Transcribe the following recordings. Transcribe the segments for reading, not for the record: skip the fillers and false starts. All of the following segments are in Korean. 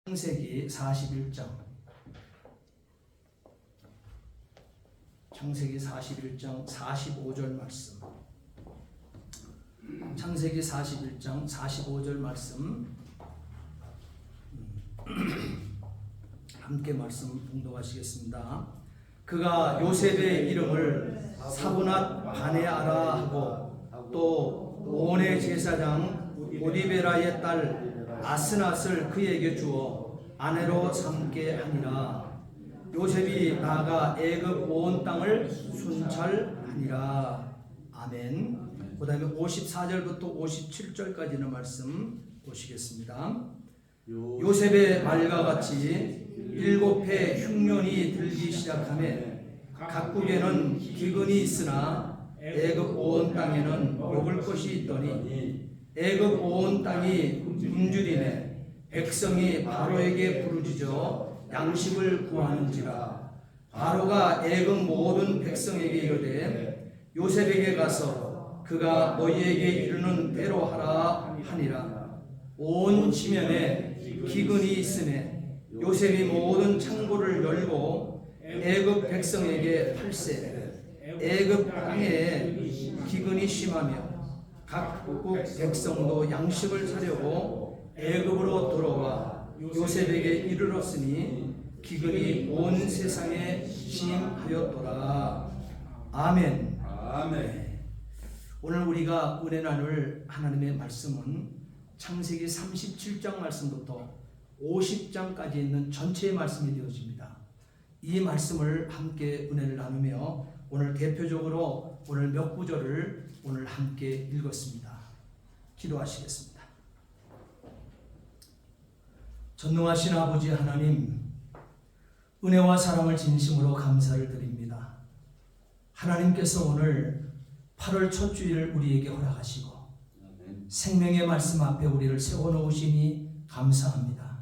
창세기 41장 창세기 41장 45절 말씀. 창세기 41장 45절 말씀 함께 말씀 봉독하시겠습니다. 그가 요셉의 이름을 사브낫 바네아라 하고 또 온의 제사장 오디베라의 딸 아스낫을 그에게 주어 아내로 삼게 하니라. 요셉이 나아가 애굽 온 땅을 순찰하니라. 아멘. 그 다음에 54절부터 57절까지는 말씀 보시겠습니다. 요셉의 말과 같이 7해 흉년이 들기 시작하매 각국에는 기근이 있으나 애굽 온 땅에는 먹을 것이 있더니 애굽 온 땅이 굶주리매 백성이 바로에게 부르짖어 양식을 구하는지라. 바로가 애굽 모든 백성에게 이르되 요셉에게 가서 그가 너희에게 이르는 대로 하라 하니라. 온 지면에 기근이 있으매 요셉이 모든 창고를 열고 애굽 백성에게 팔세. 애굽 땅에 기근이 심하며 각국 백성도 양식을 사려고 애굽으로 들어와 요셉에게 이르렀으니 기근이 온 세상에 심하였더라. 아멘. 아멘. 오늘 우리가 은혜 나눌 하나님의 말씀은 창세기 37장 말씀부터 50장까지 있는 전체의 말씀이 되어집니다. 이 말씀을 함께 은혜를 나누며 오늘 대표적으로 오늘 몇 구절을 오늘 함께 읽었습니다. 기도하시겠습니다. 전능하신 아버지 하나님, 은혜와 사랑을 진심으로 감사를 드립니다. 하나님께서 오늘 8월 첫 주일을 우리에게 허락하시고 생명의 말씀 앞에 우리를 세워놓으시니 감사합니다.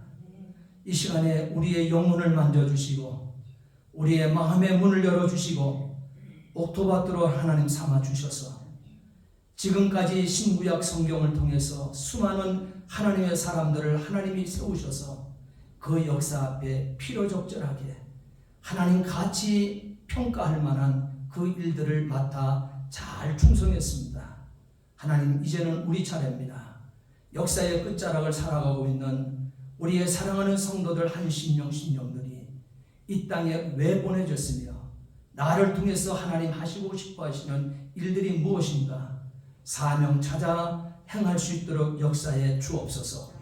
이 시간에 우리의 영혼을 만져주시고 우리의 마음의 문을 열어주시고 옥토밭으로 하나님 삼아주셔서 지금까지 신구약 성경을 통해서 수많은 하나님의 사람들을 하나님이 세우셔서 그 역사 앞에 필요적절하게 하나님 같이 평가할 만한 그 일들을 맡아 잘 충성했습니다. 하나님, 이제는 우리 차례입니다. 역사의 끝자락을 살아가고 있는 우리의 사랑하는 성도들 한 심령들이 이 땅에 왜 보내졌으며 나를 통해서 하나님 하시고 싶어 하시는 일들이 무엇인가 사명 찾아 행할 수 있도록 역사에 주옵소서.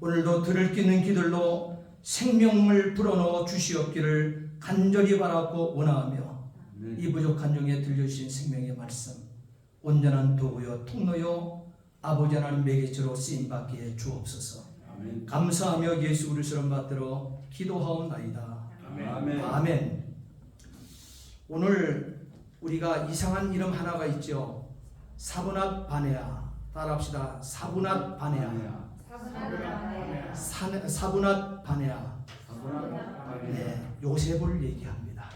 오늘도 들을 끼는 귀들로 생명을 불어넣어 주시옵기를 간절히 바라고 원하며 이 부족한 중에 들려주신 생명의 말씀 온전한 도구요 통로요 아버지 하나님 매개체로 쓰임받게 주옵소서. 아멘. 감사하며 예수 그리스도를 받들어 기도하옵나이다. 아멘. 아멘. 오늘 우리가 이상한 이름 하나가 있죠. 사브낫 바네아. 따라합시다. 사브낫 바네아. 사브낫 바네아. 네, 요셉을 얘기합니다.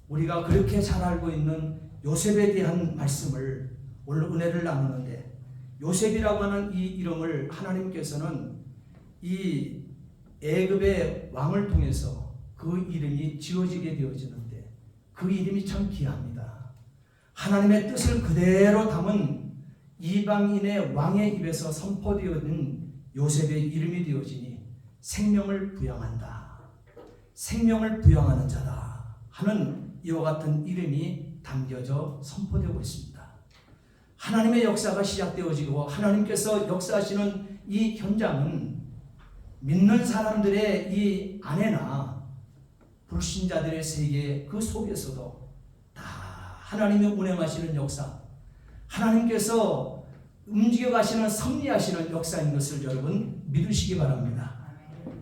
우리가 그렇게 잘 알고 있는 요셉에 대한 말씀을 오늘 은혜를 나누는데, 요셉이라고 하는 이 이름을 하나님께서는 이 애굽의 왕을 통해서 그 이름이 지어지게 되어지는데 그 이름이 참 귀합니다. 하나님의 뜻을 그대로 담은 이방인의 왕의 입에서 선포되어진 요셉의 이름이 되어지니 생명을 부양한다, 생명을 부양하는 자다 하는 이와 같은 이름이 담겨져 선포되고 있습니다. 하나님의 역사가 시작되어지고 하나님께서 역사하시는 이 현장은 믿는 사람들의 이 안에나 불신자들의 세계 그 속에서도 다 하나님의 운행하시는 역사, 하나님께서 움직여 가시는 섭리하시는 역사인 것을 여러분 믿으시기 바랍니다.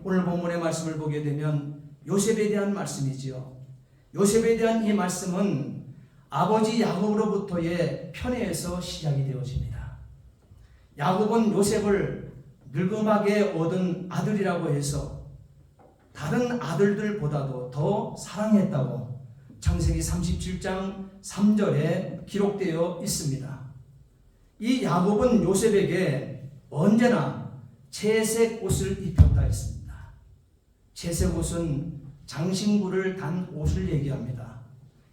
오늘 본문의 말씀을 보게 되면 요셉에 대한 말씀이지요. 요셉에 대한 이 말씀은 아버지 야곱으로부터의 편애에서 시작이 되어집니다. 야곱은 요셉을 늙음하게 얻은 아들이라고 해서 다른 아들들보다도 더 사랑했다고 창세기 37장 3절에 기록되어 있습니다. 이 야곱은 요셉에게 언제나 채색 옷을 입혔다 했습니다. 채색옷은 장신구를 단 옷을 얘기합니다.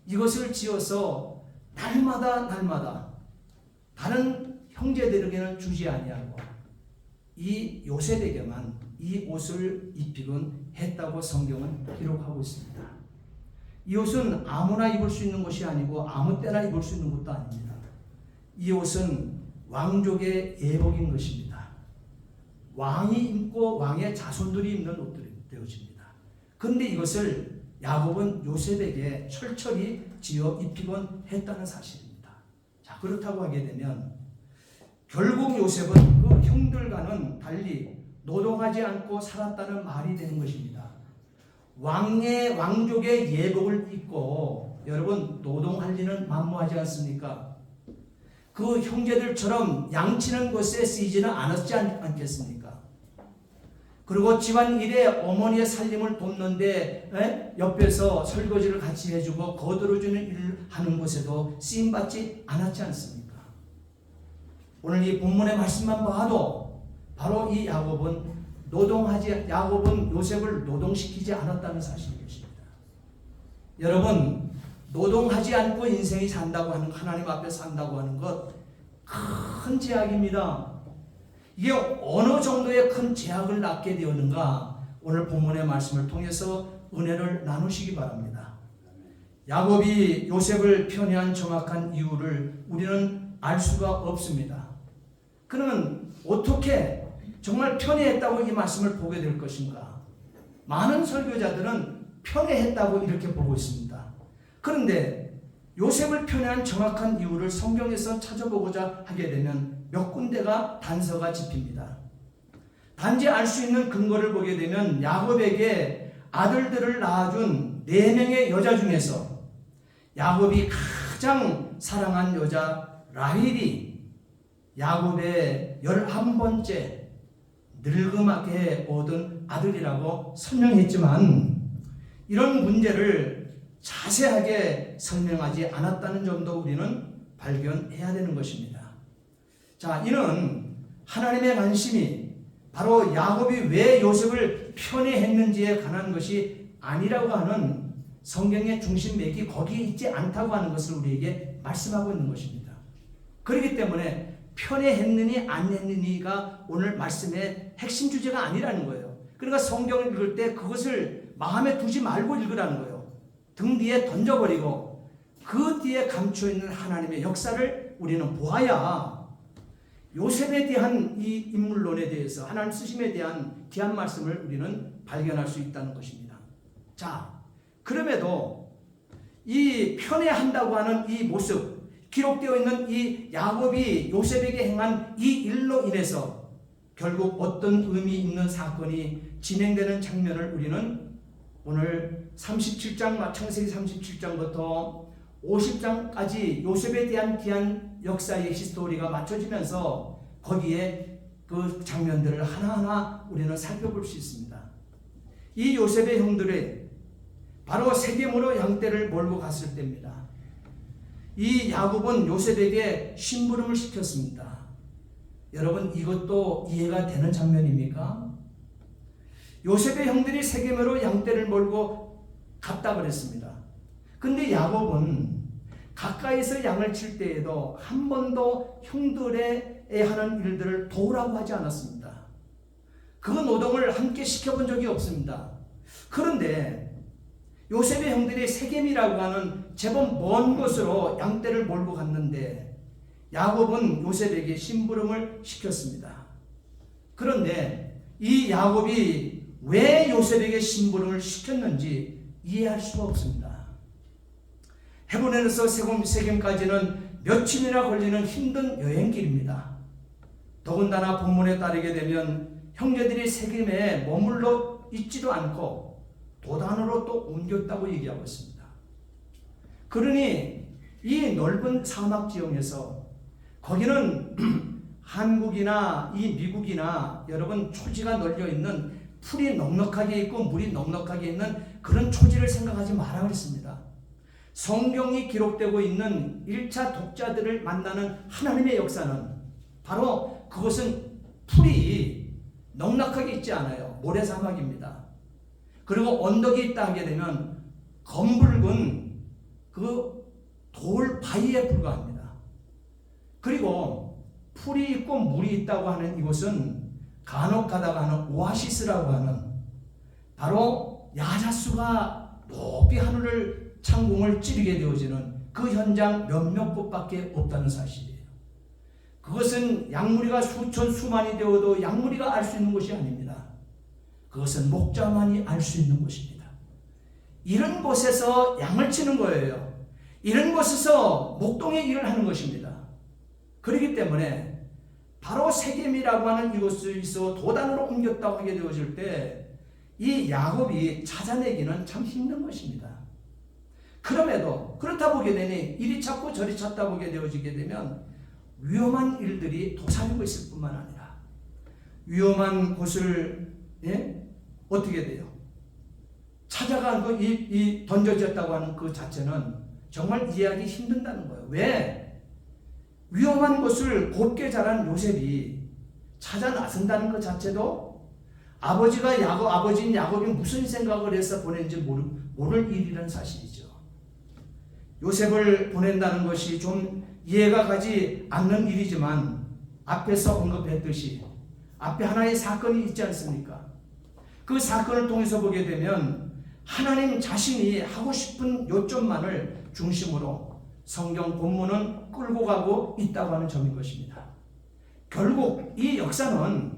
이것을 지어서 날마다 다른 형제들에게는 주지 아니하고 이 요셉에게만 이 옷을 입히곤 했다고 성경은 기록하고 있습니다. 이 옷은 아무나 입을 수 있는 것이 아니고 아무 때나 입을 수 있는 것도 아닙니다. 이 옷은 왕족의 예복인 것입니다. 왕이 입고 왕의 자손들이 입는 옷들이 되어집니다. 그런데 이것을 야곱은 요셉에게 철저히 지어 입히곤 했다는 사실입니다. 자, 그렇다고 하게 되면 결국 요셉은 그 형들과는 달리 노동하지 않고 살았다는 말이 되는 것입니다. 왕족의 예복을 입고 여러분 노동할 리는 만무하지 않습니까? 그 형제들처럼 양치는 것에 쓰이지는 않았지 않겠습니까? 그리고 집안일에 어머니의 살림을 돕는데 옆에서 설거지를 같이 해주고 거들어주는 일을 하는 것에도 쓰임받지 않았지 않습니까? 오늘 이 본문의 말씀만 봐도 바로 이 야곱은 요셉을 노동시키지 않았다는 사실인 것입니다. 여러분, 노동하지 않고 인생이 산다고 하는, 하나님 앞에 산다고 하는 것 큰 제약입니다. 이게 어느 정도의 큰 제약을 낳게 되었는가 오늘 본문의 말씀을 통해서 은혜를 나누시기 바랍니다. 야곱이 요셉을 편애한 정확한 이유를 우리는 알 수가 없습니다. 그러면 어떻게 정말 편애했다고 이 말씀을 보게 될 것인가? 많은 설교자들은 편애했다고 이렇게 보고 있습니다. 그런데 요셉을 편애한 정확한 이유를 성경에서 찾아보고자 하게 되면 몇 군데가 단서가 집힙니다. 단지 알 수 있는 근거를 보게 되면 야곱에게 아들들을 낳아준 4명의 여자 중에서 야곱이 가장 사랑한 여자 라헬이 야곱의 11번째 늙음하게 얻은 아들이라고 설명했지만 이런 문제를 자세하게 설명하지 않았다는 점도 우리는 발견해야 되는 것입니다. 자, 이는 하나님의 관심이 바로 야곱이 왜 요셉을 편애했는지에 관한 것이 아니라고 하는 성경의 중심맥이 거기에 있지 않다고 하는 것을 우리에게 말씀하고 있는 것입니다. 그렇기 때문에 편애했느니 안 했느니가 오늘 말씀의 핵심 주제가 아니라는 거예요. 그러니까 성경을 읽을 때 그것을 마음에 두지 말고 읽으라는 거예요. 등 뒤에 던져버리고 그 뒤에 감춰있는 하나님의 역사를 우리는 보아야 요셉에 대한 이 인물론에 대해서 하나님 쓰심에 대한 귀한 말씀을 우리는 발견할 수 있다는 것입니다. 자, 그럼에도 이 편애한다고 하는 이 모습, 기록되어 있는 이 야곱이 요셉에게 행한 이 일로 인해서 결국 어떤 의미 있는 사건이 진행되는 장면을 우리는 오늘 37장, 창세기 37장부터 50장까지 요셉에 대한 귀한 역사의 히스토리가 맞춰지면서 거기에 그 장면들을 하나하나 우리는 살펴볼 수 있습니다. 이 요셉의 형들이 바로 세겜으로 양떼를 몰고 갔을 때입니다. 이 야곱은 요셉에게 심부름을 시켰습니다. 여러분, 이것도 이해가 되는 장면입니까? 요셉의 형들이 세겜으로 양떼를 몰고 갔다 그랬습니다. 근데 야곱은 가까이서 양을 칠 때에도 한 번도 형들의 하는 일들을 도우라고 하지 않았습니다. 그 노동을 함께 시켜본 적이 없습니다. 그런데 요셉의 형들이 세겜이라고 하는 제법 먼 곳으로 양떼를 몰고 갔는데 야곱은 요셉에게 심부름을 시켰습니다. 그런데 이 야곱이 왜 요셉에게 심부름을 시켰는지 이해할 수가 없습니다. 헤브론에서 세겜까지는 며칠이나 걸리는 힘든 여행길입니다. 더군다나 본문에 따르게 되면 형제들이 세겜에 머물러 있지도 않고 도단으로 또 옮겼다고 얘기하고 있습니다. 그러니 이 넓은 사막 지형에서 거기는 한국이나 이 미국이나 여러분 초지가 널려 있는 풀이 넉넉하게 있고 물이 넉넉하게 있는 그런 초지를 생각하지 마라 그랬습니다. 성경이 기록되고 있는 1차 독자들을 만나는 하나님의 역사는 바로 그것은 풀이 넉넉하게 있지 않아요. 모래사막입니다. 그리고 언덕이 있다 하게 되면 검붉은 그 돌 바위에 불과합니다. 그리고 풀이 있고 물이 있다고 하는 이곳은 간혹 가다가 하는 오아시스라고 하는 바로 야자수가 높이 하늘을 창공을 찌르게 되어지는 그 현장 몇몇 곳밖에 없다는 사실이에요. 그것은 양무리가 수천 수만이 되어도 양무리가 알 수 있는 것이 아닙니다. 그것은 목자만이 알 수 있는 것입니다. 이런 곳에서 양을 치는 거예요. 이런 곳에서 목동의 일을 하는 것입니다. 그렇기 때문에 바로 세겜이라고 하는 이곳에서 도단으로 옮겼다고 하게 되어질 때 이 야곱이 찾아내기는 참 힘든 것입니다. 그럼에도 그렇다 보게 되니 이리 찾고 저리 찾다 보게 되어지게 되면 위험한 일들이 도사리고 있을 뿐만 아니라 위험한 곳을 어떻게 돼요? 찾아가고 이 던져졌다고 하는 그 자체는 정말 이해하기 힘든다는 거예요. 왜? 위험한 곳을 곱게 자란 요셉이 찾아 나선다는 것 자체도 아버지인 야곱이 무슨 생각을 해서 보낸지 모를 일이라는 사실이죠. 요셉을 보낸다는 것이 좀 이해가 가지 않는 일이지만 앞에서 언급했듯이 앞에 하나의 사건이 있지 않습니까? 그 사건을 통해서 보게 되면 하나님 자신이 하고 싶은 요점만을 중심으로 성경 본문은 끌고 가고 있다고 하는 점인 것입니다. 결국 이 역사는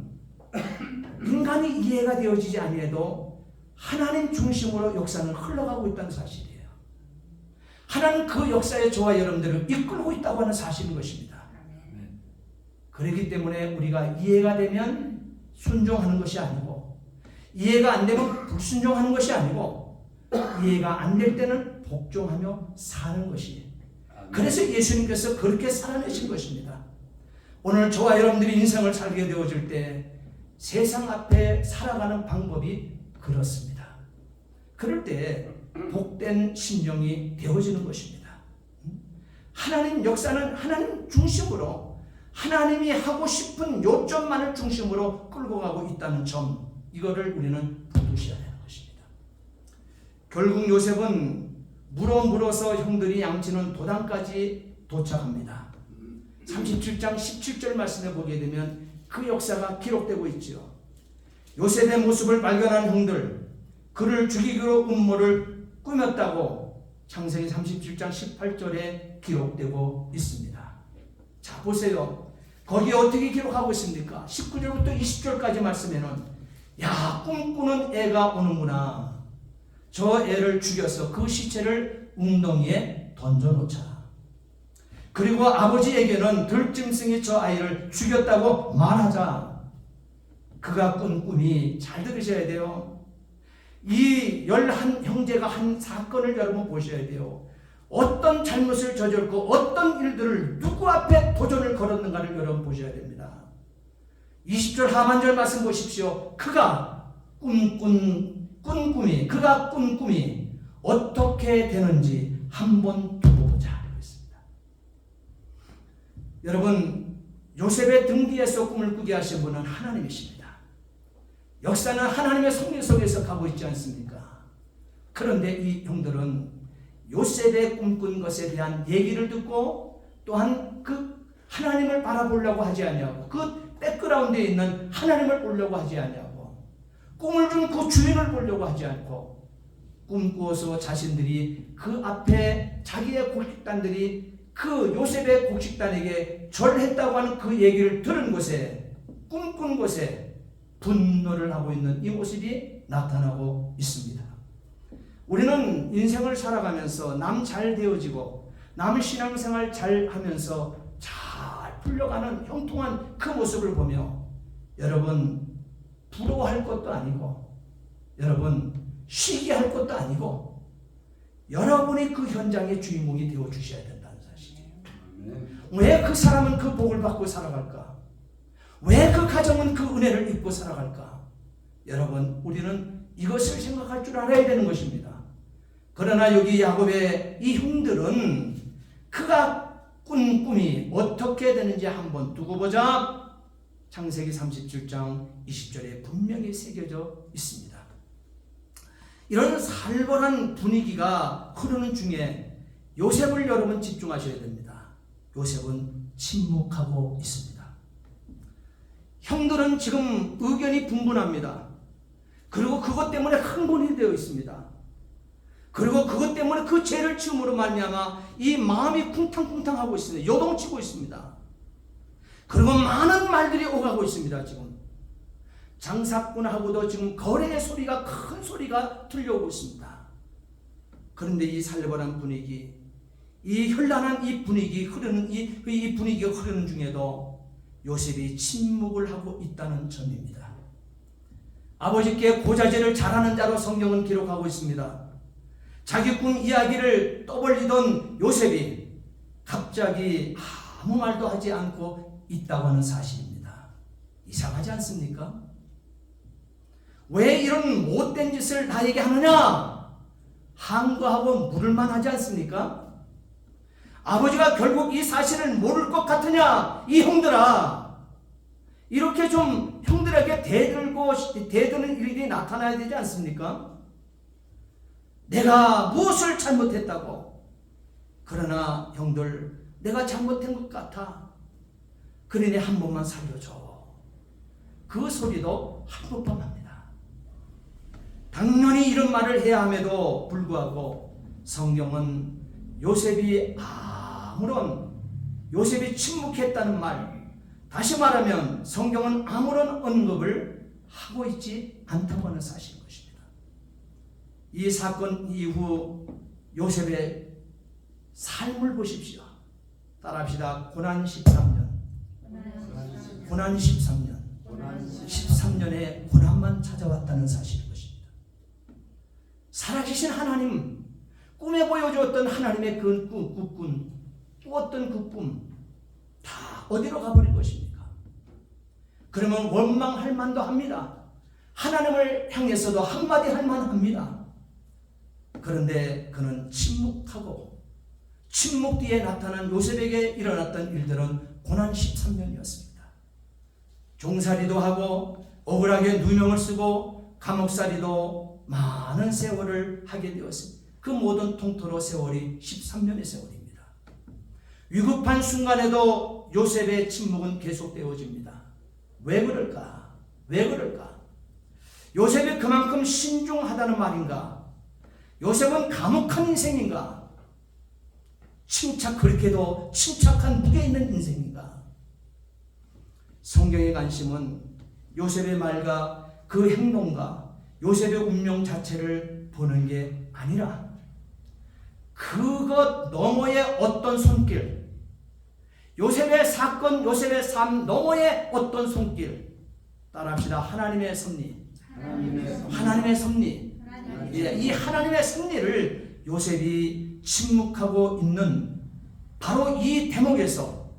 인간이 이해가 되어지지 아니해도 하나님 중심으로 역사는 흘러가고 있다는 사실이에요. 하나님 그 역사에 저와 여러분들을 이끌고 있다고 하는 사실인 것입니다. 그렇기 때문에 우리가 이해가 되면 순종하는 것이 아니고 이해가 안 되면 불순종하는 것이 아니고 이해가 안 될 때는 복종하며 사는 것이에요. 그래서 예수님께서 그렇게 살아내신 것입니다. 오늘 저와 여러분들이 인생을 살게 되어질 때 세상 앞에 살아가는 방법이 그렇습니다. 그럴 때 복된 심령이 되어지는 것입니다. 하나님 역사는 하나님 중심으로 하나님이 하고 싶은 요점만을 중심으로 끌고 가고 있다는 점, 이거를 우리는 붙드셔야 되는 것입니다. 결국 요셉은 물어서 형들이 양치는 도단까지 도착합니다. 37장 17절 말씀에 보게 되면 그 역사가 기록되고 있죠. 요셉의 모습을 발견한 형들, 그를 죽이기로 음모를 꾸몄다고 창세기 37장 18절에 기록되고 있습니다. 자, 보세요. 거기에 어떻게 기록하고 있습니까? 19절부터 20절까지 말씀에는 야, 꿈꾸는 애가 오는구나. 저 애를 죽여서 그 시체를 웅덩이에 던져놓자. 그리고 아버지에게는 들짐승이 저 아이를 죽였다고 말하자. 그가 꾼 꿈이, 잘 들으셔야 돼요. 이 11형제가 한 사건을 여러분 보셔야 돼요. 어떤 잘못을 저질렀고 어떤 일들을 누구 앞에 도전을 걸었는가를 여러분 보셔야 됩니다. 20절 하반절 말씀 보십시오. 그가 꾼 꿈이 어떻게 되는지 한번 두고 보자. 그랬습니다. 여러분, 요셉의 등 뒤에서 꿈을 꾸게 하신 분은 하나님이십니다. 역사는 하나님의 섭리 속에서 가고 있지 않습니까? 그런데 이 형들은 요셉의 꿈꾼 것에 대한 얘기를 듣고 또한 그 하나님을 바라보려고 하지 아니하고 그 백그라운드에 있는 하나님을 보려고 하지 아니하고 꿈을 준 그 주인을 보려고 하지 않고 꿈꾸어서 자신들이 그 앞에 자기의 곡식단들이 그 요셉의 곡식단에게 절했다고 하는 그 얘기를 들은 곳에, 꿈꾼 곳에 분노를 하고 있는 이 모습이 나타나고 있습니다. 우리는 인생을 살아가면서 남 잘 되어지고 남 신앙생활 잘 하면서 잘 풀려가는 형통한 그 모습을 보며 여러분 부러워할 것도 아니고 여러분 쉬게 할 것도 아니고 여러분이 그 현장의 주인공이 되어 주셔야 된다는 사실이에요. 왜 그 사람은 그 복을 받고 살아갈까? 왜 그 가정은 그 은혜를 입고 살아갈까? 여러분, 우리는 이것을 생각할 줄 알아야 되는 것입니다. 그러나 여기 야곱의 이 형들은 그가 꾼 꿈이 어떻게 되는지 한번 두고 보자. 창세기 37장 20절에 분명히 새겨져 있습니다. 이런 살벌한 분위기가 흐르는 중에 요셉을 여러분 집중하셔야 됩니다. 요셉은 침묵하고 있습니다. 형들은 지금 의견이 분분합니다. 그리고 그것 때문에 흥분이 되어 있습니다. 그리고 그것 때문에 그 죄를 지음으로 말미암아 이 마음이 쿵탕쿵탕하고 있습니다. 요동치고 있습니다. 그리고 많은 말들이 오가고 있습니다. 지금 장사꾼하고도 지금 거래의 소리가, 큰 소리가 들려오고 있습니다. 그런데 이 살벌한 분위기, 이 현란한 이 분위기 흐르는 이 분위기가 흐르는 중에도 요셉이 침묵을 하고 있다는 점입니다. 아버지께 고자질을 잘하는 자로 성경은 기록하고 있습니다. 자기 꿈 이야기를 떠벌리던 요셉이 갑자기 아무 말도 하지 않고 있다고 하는 사실입니다. 이상하지 않습니까? 왜 이런 못된 짓을 나에게 하느냐? 항거하고 물을만 하지 않습니까? 아버지가 결국 이 사실을 모를 것 같으냐? 이 형들아, 이렇게 좀 형들에게 대드는 일이 나타나야 되지 않습니까? 내가 무엇을 잘못했다고? 그러나 형들, 내가 잘못한 것 같아. 그러니 한 번만 살려줘. 그 소리도 한 번만 합니다. 당연히 이런 말을 해야 함에도 불구하고 성경은 요셉이 침묵했다는 말, 다시 말하면 성경은 아무런 언급을 하고 있지 않다고 하는 사실인 것입니다. 이 사건 이후 요셉의 삶을 보십시오. 따라합시다. 고난 13년. 고난 13년. 13년의 고난만 찾아왔다는 사실인 것입니다. 살아계신 하나님, 꿈에 보여주었던 하나님의 그 꿈, 꾸었던 그 꿈 다 어디로 가버린 것입니까? 그러면 원망할 만도 합니다. 하나님을 향해서도 한마디 할 만합니다. 그런데 그는 침묵하고, 침묵 뒤에 나타난 요셉에게 일어났던 일들은 고난 13년이었습니다. 종살이도 하고 억울하게 누명을 쓰고 감옥살이도 많은 세월을 하게 되었습니다. 그 모든 통틀어 세월이 13년의 세월입니다. 위급한 순간에도 요셉의 침묵은 계속되어집니다. 왜 그럴까? 왜 그럴까? 요셉이 그만큼 신중하다는 말인가? 요셉은 감옥한 인생인가? 그렇게도 침착한 무게 있는 인생인가? 성경의 관심은 요셉의 말과 그 행동과 요셉의 운명 자체를 보는 게 아니라 그것 너머의 어떤 손길, 요셉의 사건, 요셉의 삶 너머의 어떤 손길, 따라합시다. 하나님의 섭리. 하나님의 섭리. 이 하나님의 섭리를 요셉이 침묵하고 있는 바로 이 대목에서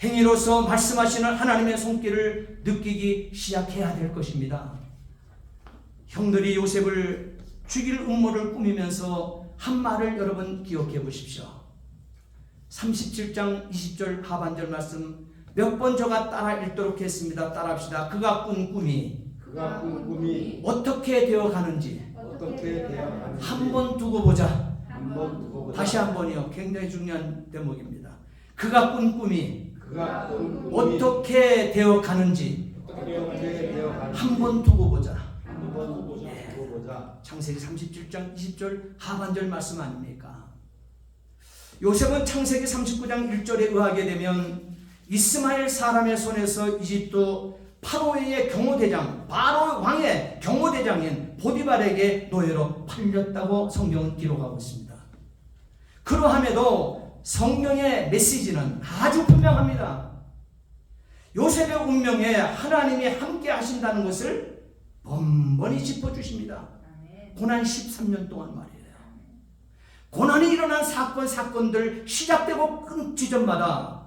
행위로서 말씀하시는 하나님의 손길을 느끼기 시작해야 될 것입니다. 형들이 요셉을 죽일 음모를 꾸미면서 한 말을 여러분 기억해 보십시오. 37장 20절 하반절 말씀 몇 번 저가 따라 읽도록 했습니다. 따라합시다. 그가 꾼 꿈이 어떻게 되어가는지 한 번 두고 보자. 다시 한 번이요. 굉장히 중요한 대목입니다. 그가 꾼 꿈이 어떻게 되어가는지 한 번 두고 보자. 창세기 37장 20절 하반절 말씀 아닙니까? 요셉은 창세기 39장 1절에 의하게 되면 이스마엘 사람의 손에서 이집트 파로의 경호대장, 바로 왕의 경호대장인 보디발에게 노예로 팔렸다고 성경은 기록하고 있습니다. 그러함에도 성경의 메시지는 아주 분명합니다. 요셉의 운명에 하나님이 함께 하신다는 것을 번번이 짚어주십니다. 고난 13년 동안 말이에요. 고난이 일어난 사건들 시작되고 끊 지점마다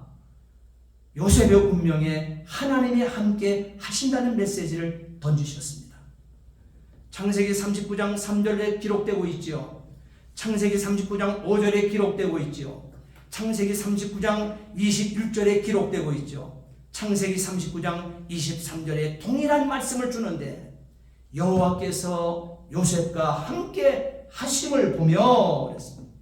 요셉의 운명에 하나님이 함께 하신다는 메시지를 던지셨습니다. 창세기 39장 3절에 기록되고 있지요. 창세기 39장 5절에 기록되고 있지요. 창세기 39장 21절에 기록되고 있죠. 창세기 39장 23절에 동일한 말씀을 주는데 여호와께서 요셉과 함께 하심을 보며 그랬습니다.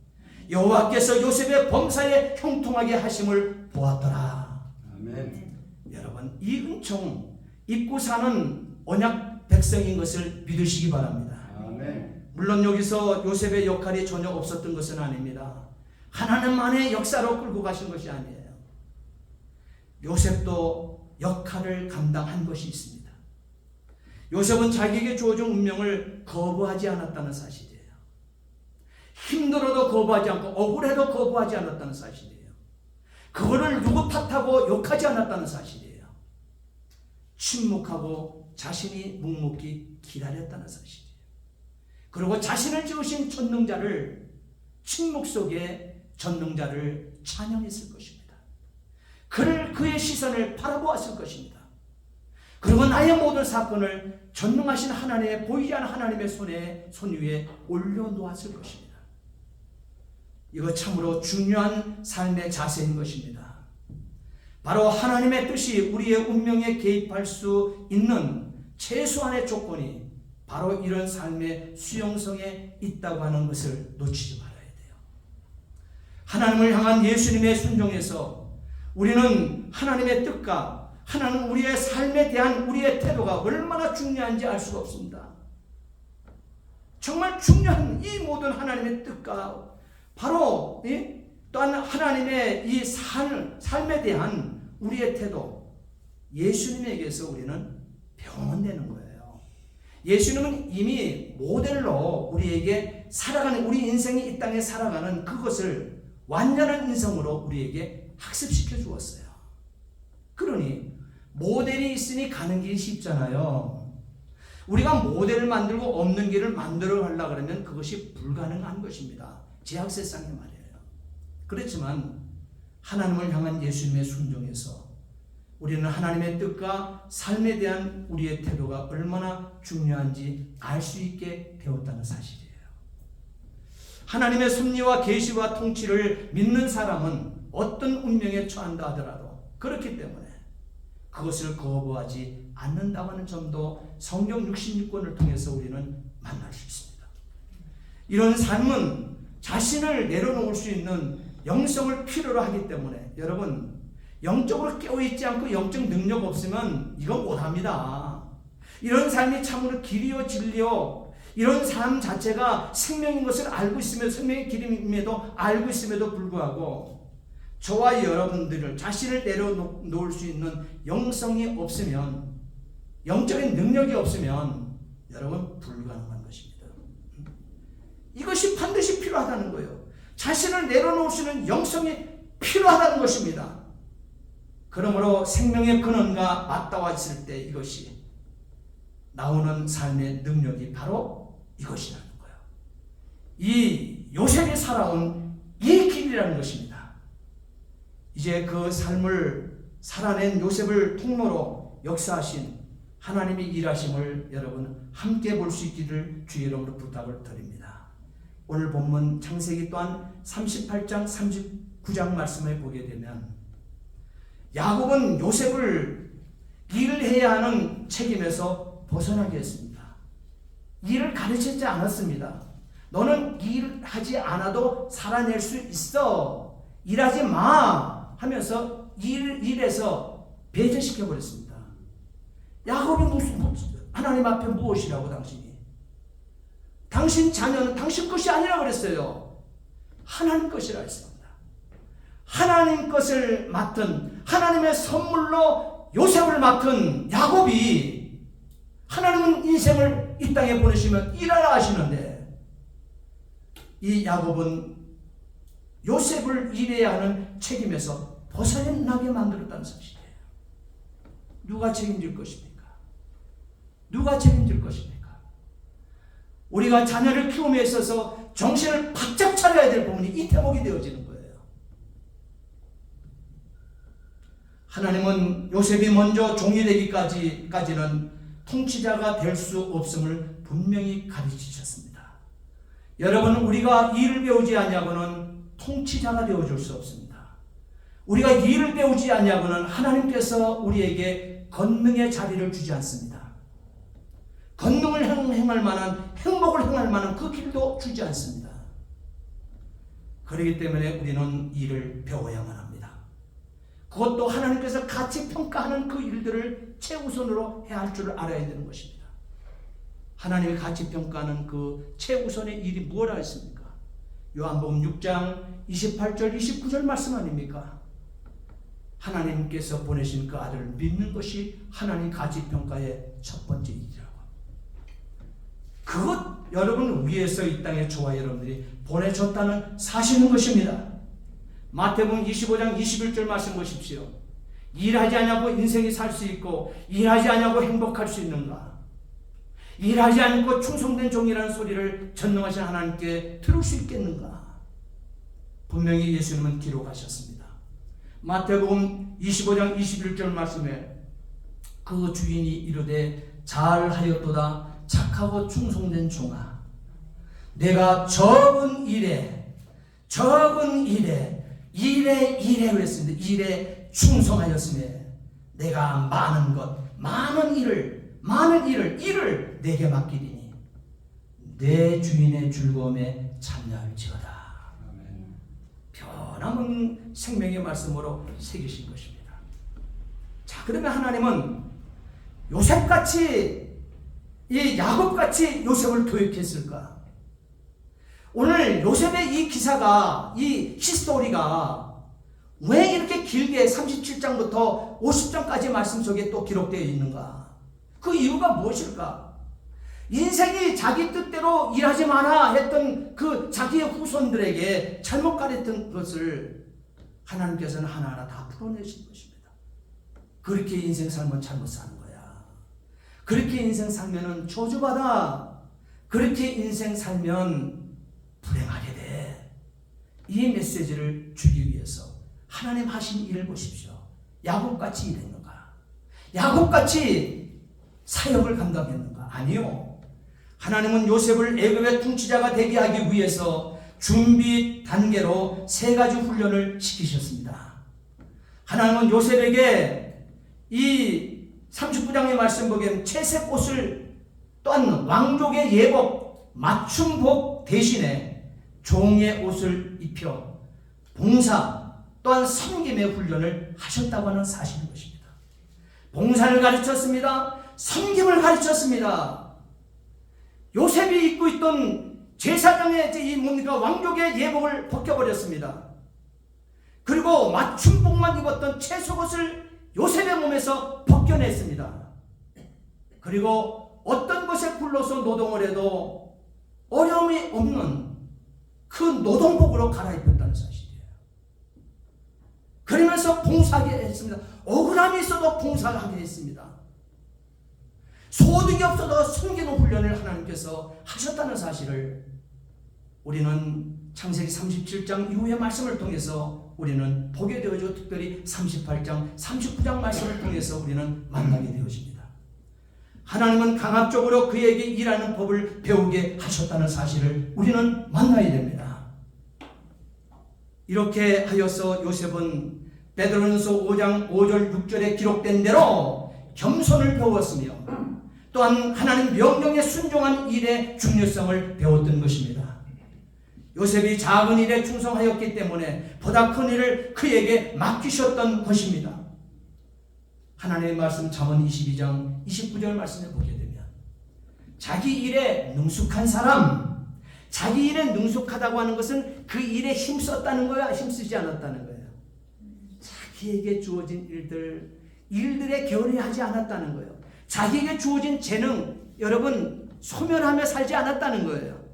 여호와께서 요셉의 범사에 형통하게 하심을 보았더라. 아멘. 여러분, 이 은총 입고 사는 언약 백성인 것을 믿으시기 바랍니다. 아멘. 물론 여기서 요셉의 역할이 전혀 없었던 것은 아닙니다. 하나님만의 역사로 끌고 가신 것이 아니에요. 요셉도 역할을 감당한 것이 있습니다. 요셉은 자기에게 주어진 운명을 거부하지 않았다는 사실이에요. 힘들어도 거부하지 않고 억울해도 거부하지 않았다는 사실이에요. 그거를 누구 탓하고 욕하지 않았다는 사실이에요. 침묵하고 자신이 묵묵히 기다렸다는 사실이에요. 그리고 자신을 지으신 전능자를, 침묵 속에 전능자를 찬양했을 것입니다. 그의 시선을 바라보았을 것입니다. 그리고 나의 모든 사건을 전능하신 하나님의, 보이지 않는 하나님의 손 위에 올려놓았을 것입니다. 이거 참으로 중요한 삶의 자세인 것입니다. 바로 하나님의 뜻이 우리의 운명에 개입할 수 있는 최소한의 조건이 바로 이런 삶의 수용성에 있다고 하는 것을 놓치지 말아야 돼요. 하나님을 향한 예수님의 순종에서 우리는 하나님의 뜻과 하나님 우리의 삶에 대한 우리의 태도가 얼마나 중요한지 알 수가 없습니다. 정말 중요한 이 모든 하나님의 뜻과 바로 또한 하나님의 이 삶에 대한 우리의 태도, 예수님에게서 우리는 배워내는 거예요. 예수님은 이미 모델로 우리에게 살아가는, 우리 인생이 이 땅에 살아가는 그것을 완전한 인성으로 우리에게 학습시켜 주었어요. 그러니 모델이 있으니 가는 길이 쉽잖아요. 우리가 모델을 만들고 없는 길을 만들어 가려고 그러면 그것이 불가능한 것입니다. 제약세상의 말이에요. 그렇지만 하나님을 향한 예수님의 순종에서 우리는 하나님의 뜻과 삶에 대한 우리의 태도가 얼마나 중요한지 알 수 있게 되었다는 사실이에요. 하나님의 섭리와 계시와 통치를 믿는 사람은 어떤 운명에 처한다 하더라도 그렇기 때문에 그것을 거부하지 않는다고 하는 점도 성경 66권을 통해서 우리는 만날 수 있습니다. 이런 삶은 자신을 내려놓을 수 있는 영성을 필요로 하기 때문에 여러분, 영적으로 깨어있지 않고 영적 능력 없으면 이거 못합니다. 이런 삶이 참으로 길이요 진리요, 이런 삶 자체가 생명인 것을 알고 있으며 생명의 길임에도 알고 있음에도 불구하고 저와 여러분들을 자신을 내려놓을 수 있는 영성이 없으면, 영적인 능력이 없으면 여러분 불가능한 것입니다. 이것이 반드시 필요하다는 거예요. 자신을 내려놓을 수 있는 영성이 필요하다는 것입니다. 그러므로 생명의 근원과 맞닿아 있을 때 이것이 나오는 삶의 능력이 바로 이것이라는 거예요. 이 요셉이 살아온 이 길이라는 것입니다. 이제 그 삶을 살아낸 요셉을 통로로 역사하신 하나님의 일하심을 여러분 함께 볼 수 있기를 주의 이름으로 부탁을 드립니다. 오늘 본문 창세기 또한 38장 39장 말씀을 보게 되면 야곱은 요셉을 일해야 하는 책임에서 벗어나게 했습니다. 일을 가르치지 않았습니다. 너는 일하지 않아도 살아낼 수 있어. 일하지 마 하면서 일에서 배제시켜 버렸습니다. 야곱이 무슨 하나님 앞에 무엇이라고 당신이? 당신 자녀는 당신 것이 아니라 그랬어요. 하나님 것이라 했습니다. 하나님 것을 맡은, 하나님의 선물로 요셉을 맡은 야곱이 하나님은 인생을 이 땅에 보내시면 일하라 하시는데 이 야곱은 요셉을 일해야 하는 책임에서 벗어나게 만들었다는 사실이에요. 누가 책임질 것입니까? 누가 책임질 것입니까? 우리가 자녀를 키움에 있어서 정신을 바짝 차려야 될 부분이 이 대목이 되어지는 거예요. 하나님은 요셉이 먼저 종이 되기까지는 통치자가 될 수 없음을 분명히 가르치셨습니다. 여러분, 우리가 일을 배우지 않냐고는 통치자가 되어줄 수 없습니다. 우리가 일을 배우지 않냐고는 하나님께서 우리에게 권능의 자리를 주지 않습니다. 권능을 행할 만한, 행복을 행할 만한 그 길도 주지 않습니다. 그렇기 때문에 우리는 일을 배워야만 합니다. 그것도 하나님께서 가치 평가하는 그 일들을 최우선으로 해야 할 줄 알아야 되는 것입니다. 하나님의 가치 평가하는 그 최우선의 일이 무엇이라 했습니까? 요한복음 6장 28절 29절 말씀 아닙니까? 하나님께서 보내신 그 아들을 믿는 것이 하나님 가치 평가의 첫 번째 일이라고. 그것 여러분 위에서 이 땅에 저와 여러분들이 보내줬다는 사실인 것입니다. 마태복음 25장 21절 말씀 보십시오. 일하지 않냐고 인생이 살 수 있고 일하지 않냐고 행복할 수 있는가? 일하지 않고 충성된 종이라는 소리를 전능하신 하나님께 들을 수 있겠는가? 분명히 예수님은 기록하셨습니다. 마태복음 25장 21절 말씀에 그 주인이 이르되 잘하였도다 착하고 충성된 종아, 내가 적은 일에 그랬습니다. 일에 충성하였으며 내가 많은 일을 내게 맡기리니 내 주인의 즐거움에 참여할지어다. 변함없는 생명의 말씀으로 새기신 것입니다. 자, 그러면 하나님은 요셉같이, 이 야곱같이 요셉을 교육했을까? 오늘 요셉의 이 기사가, 이 히스토리가 왜 이렇게 길게 37장부터 50장까지 말씀 속에 또 기록되어 있는가? 그 이유가 무엇일까? 인생이 자기 뜻대로 일하지 마라 했던 그 자기의 후손들에게 잘못 가르쳤던 것을 하나님께서는 하나하나 다 풀어내신 것입니다. 그렇게 인생 살면 잘못 사는 거야. 그렇게 인생 살면은 저주받아. 그렇게 인생 살면 불행하게 돼. 이 메시지를 주기 위해서 하나님 하신 일을 보십시오. 야곱같이 일했는가? 야곱같이 사역을 감당했는가? 아니요. 하나님은 요셉을 애굽의 통치자가 되게 하기 위해서 준비 단계로 3가지 훈련을 시키셨습니다. 하나님은 요셉에게 이 39장의 말씀 보기에는 채색 옷을, 또한 왕족의 예복 맞춤복 대신에 종의 옷을 입혀 봉사 또한 섬김의 훈련을 하셨다고 하는 사실인 것입니다. 봉사를 가르쳤습니다. 섬김을 가르쳤습니다. 요셉이 입고 있던 제사장의 이 뭡니까 왕족의 예복을 벗겨버렸습니다. 그리고 맞춤복만 입었던 채속옷을 요셉의 몸에서 벗겨냈습니다. 그리고 어떤 것에 굴러서 노동을 해도 어려움이 없는 그 노동복으로 갈아입혔다는 사실이에요. 그러면서 봉사하게 했습니다. 억울함이 있어도 봉사하게 했습니다. 소득이 없어도 섬기는 훈련을 하나님께서 하셨다는 사실을 우리는 창세기 37장 이후의 말씀을 통해서 우리는 보게 되어지고 특별히 38장, 39장 말씀을 통해서 우리는 만나게 되어집니다. 하나님은 강압적으로 그에게 일하는 법을 배우게 하셨다는 사실을 우리는 만나야 됩니다. 이렇게 하여서 요셉은 베드로전서 5장 5절 6절에 기록된 대로 겸손을 배웠으며 또한 하나님 명령에 순종한 일의 중요성을 배웠던 것입니다. 요셉이 작은 일에 충성하였기 때문에 보다 큰 일을 그에게 맡기셨던 것입니다. 하나님의 말씀 잠언 22장 29절 말씀을 보게 되면 자기 일에 능숙한 사람, 자기 일에 능숙하다고 하는 것은 그 일에 힘썼다는 거야, 힘쓰지 않았다는 거예요. 자기에게 주어진 일들에 게을리하지 않았다는 거예요. 자기에게 주어진 재능, 여러분 소멸하며 살지 않았다는 거예요.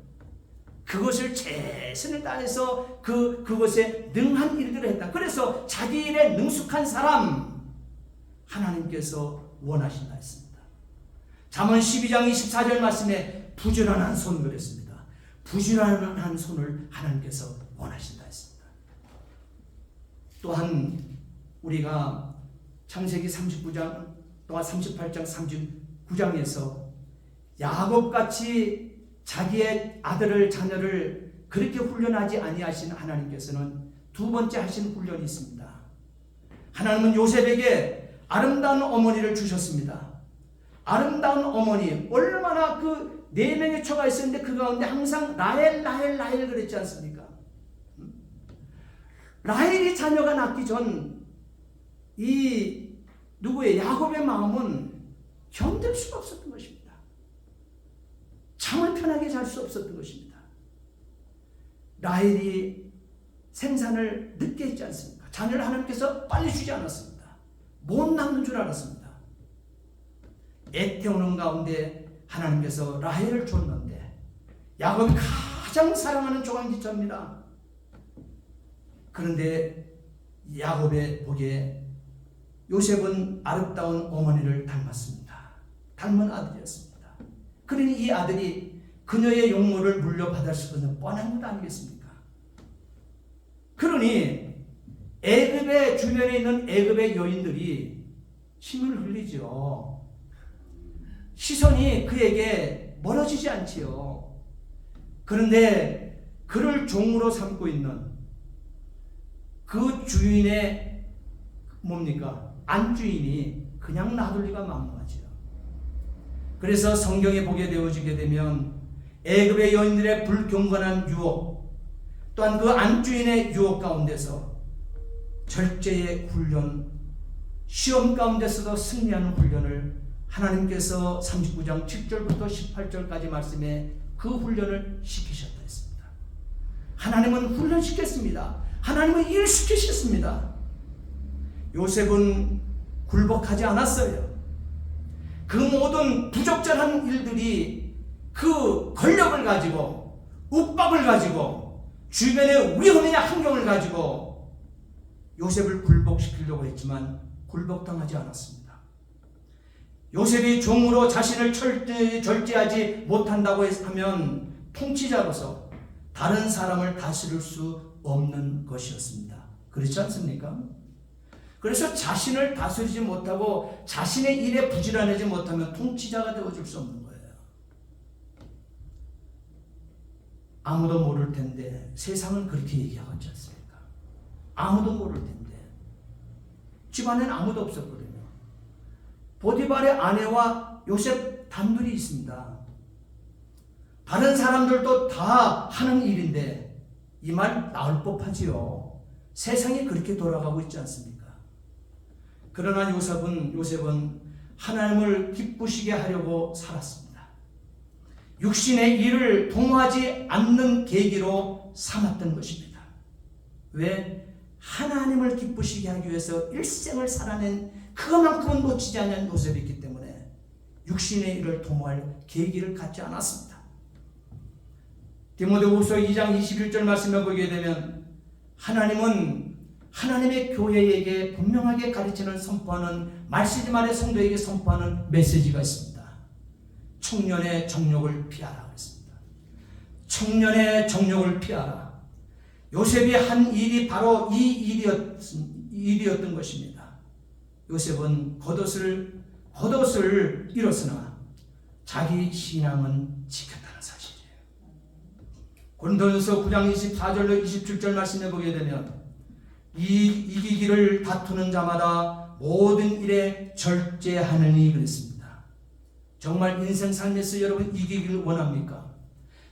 그것을 최선을 다해서 그것에 능한 일들을 했다. 그래서 자기 일에 능숙한 사람 하나님께서 원하신다 했습니다. 잠언 12장 24절 말씀에 부지런한 손 그랬습니다. 부지런한 손을 하나님께서 원하신다 했습니다. 또한 우리가 창세기 39장 또한 38장 39장에서 야곱같이 자기의 아들을 자녀를 그렇게 훈련하지 아니하신 하나님께서는 두 번째 하신 훈련이 있습니다. 하나님은 요셉에게 아름다운 어머니를 주셨습니다. 아름다운 어머니, 얼마나 그 4명의 처가 있었는데 그 가운데 항상 라헬 그랬지 않습니까? 라헬이 자녀가 낳기 전 이 누구의 야곱의 마음은 견딜 수가 없었던 것입니다. 잠을 편하게 잘 수 없었던 것입니다. 라헬이 생산을 늦게 했지 않습니까? 자녀를 하나님께서 빨리 주지 않았습니다. 못 낳는 줄 알았습니다. 애태우는 가운데 하나님께서 라헬을 줬는데 야곱이 가장 사랑하는 조강지처입니다. 그런데 야곱의 보기에 요셉은 아름다운 어머니를 닮았습니다. 닮은 아들이었습니다. 그러니 이 아들이 그녀의 용모를 물려받을 수는 뻔한 것 아니겠습니까? 그러니 애굽의 주변에 있는 애굽의 여인들이 힘을 흘리죠. 시선이 그에게 멀어지지 않지요. 그런데 그를 종으로 삼고 있는 그 주인의 뭡니까? 안주인이 그냥 놔둘 리가 만무하지요. 그래서 성경에 보게 되어지게 되면 애굽의 여인들의 불경건한 유혹, 또한 그 안주인의 유혹 가운데서 절제의 훈련, 시험 가운데서도 승리하는 훈련을 하나님께서 39장 7절부터 18절까지 말씀에 그 훈련을 시키셨다 했습니다. 하나님은 훈련시켰습니다. 하나님은 일시키셨습니다. 요셉은 굴복하지 않았어요. 그 모든 부적절한 일들이 그 권력을 가지고, 욱박을 가지고, 주변의 위험의 환경을 가지고 요셉을 굴복시키려고 했지만 굴복당하지 않았습니다. 요셉이 종으로 자신을 절제하지 못한다고 하면 통치자로서 다른 사람을 다스릴 수 없는 것이었습니다. 그렇지 않습니까? 그래서 자신을 다스리지 못하고 자신의 일에 부지런하지 못하면 통치자가 되어줄 수 없는 거예요. 아무도 모를 텐데 세상은 그렇게 얘기하고 있지 않습니까? 아무도 모를 텐데. 집안에는 아무도 없었거든요. 보디발의 아내와 요셉 단둘이 있습니다. 다른 사람들도 다 하는 일인데 이 말 나올 법하지요. 세상이 그렇게 돌아가고 있지 않습니까? 그러나 요셉은 하나님을 기쁘시게 하려고 살았습니다. 육신의 일을 동하지 않는 계기로 삼았던 것입니다. 왜? 하나님을 기쁘시게 하기 위해서 일생을 살아낸 그것만큼은 놓치지 않은 요셉이 있기 때문에 육신의 일을 도모할 계기를 갖지 않았습니다. 디모데후서 2장 21절 말씀을 보게 되면 하나님은 하나님의 교회에게 분명하게 가르치는 선포하는 말씀만의 성도에게 선포하는 메시지가 있습니다. 청년의 정욕을 피하라 그랬습니다. 청년의 정욕을 피하라. 요셉이 한 일이 바로 이 일이었던 것입니다. 요셉은 겉옷을 잃었으나 자기 신앙은 지켰다는 사실이에요. 고린도전서 9장 24절로 27절 말씀해 보게 되면 이기기를 다투는 자마다 모든 일에 절제하느니 그랬습니다. 정말 인생 삶에서 여러분 이기기를 원합니까?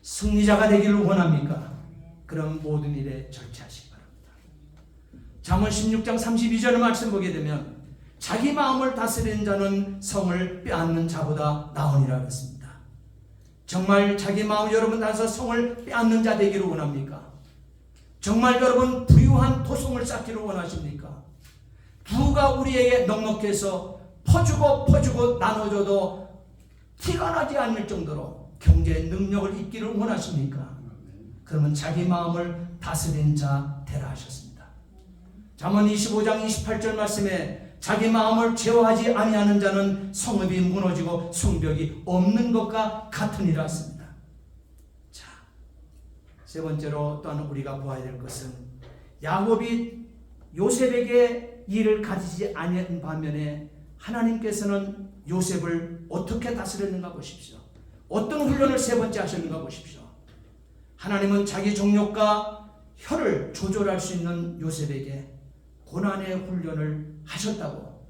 승리자가 되기를 원합니까? 그럼 모든 일에 절제하시기 바랍니다. 잠언 16장 32절의 말씀 보게 되면 자기 마음을 다스리는 자는 성을 빼앗는 자보다 나으니라 그랬습니다. 정말 자기 마음 여러분 다서 성을 빼앗는 자 되기를 원합니까? 정말 여러분 부유한 토성을 쌓기를 원하십니까? 부가 우리에게 넉넉해서 퍼주고 나눠줘도 티가 나지 않을 정도로 경제의 능력을 있기를 원하십니까? 그러면 자기 마음을 다스린 자 되라 하셨습니다. 잠언 25장 28절 말씀에 자기 마음을 제어하지 아니하는 자는 성읍이 무너지고 성벽이 없는 것과 같으니라 했습니다. 세 번째로 또한 우리가 보아야 될 것은 야곱이 요셉에게 일을 가지지 아니한 반면에 하나님께서는 요셉을 어떻게 다스렸는가 보십시오. 어떤 훈련을 세 번째 하셨는가 보십시오. 하나님은 자기 정욕과 혀를 조절할 수 있는 요셉에게 고난의 훈련을 하셨다고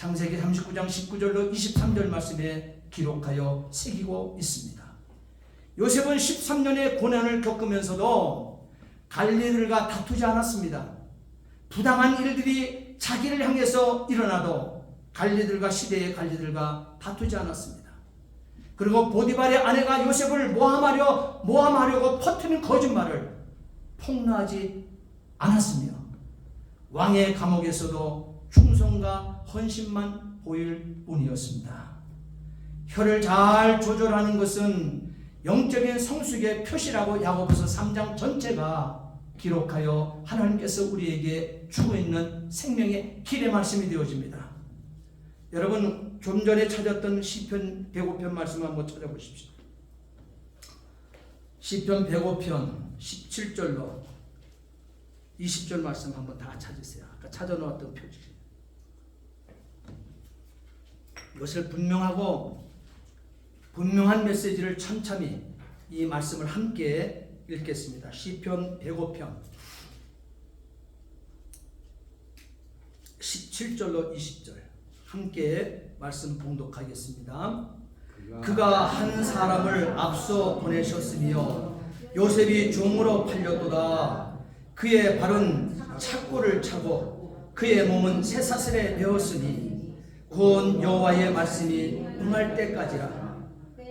창세기 39장 19절로 23절 말씀에 기록하여 새기고 있습니다. 요셉은 13년의 고난을 겪으면서도 갈리들과 다투지 않았습니다. 부당한 일들이 자기를 향해서 일어나도 갈리들과 시대의 갈리들과 다투지 않았습니다. 그리고 보디발의 아내가 요셉을 모함하려고 퍼뜨린 거짓말을 폭로하지 않았으며 왕의 감옥에서도 충성과 헌신만 보일 뿐이었습니다. 혀를 잘 조절하는 것은 영적인 성숙의 표시라고 야고보서 3장 전체가 기록하여 하나님께서 우리에게 주고 있는 생명의 길의 말씀이 되어집니다. 여러분 좀 전에 찾았던 시편 105편 말씀 한번 찾아보십시오. 시편 105편 17절로 20절 말씀 한번 다 찾으세요. 아까 찾아놓았던 표지. 이것을 분명한 메시지를 참참히 이 말씀을 함께 읽겠습니다. 시편 105편 17절로 20절 함께 말씀 봉독하겠습니다. 그가 한 사람을 앞서 보내셨으며 요셉이 종으로 팔렸도다. 그의 발은 착고를 차고 그의 몸은 쇠사슬에 매었으니 구원 여호와의 말씀이 응할 때까지라.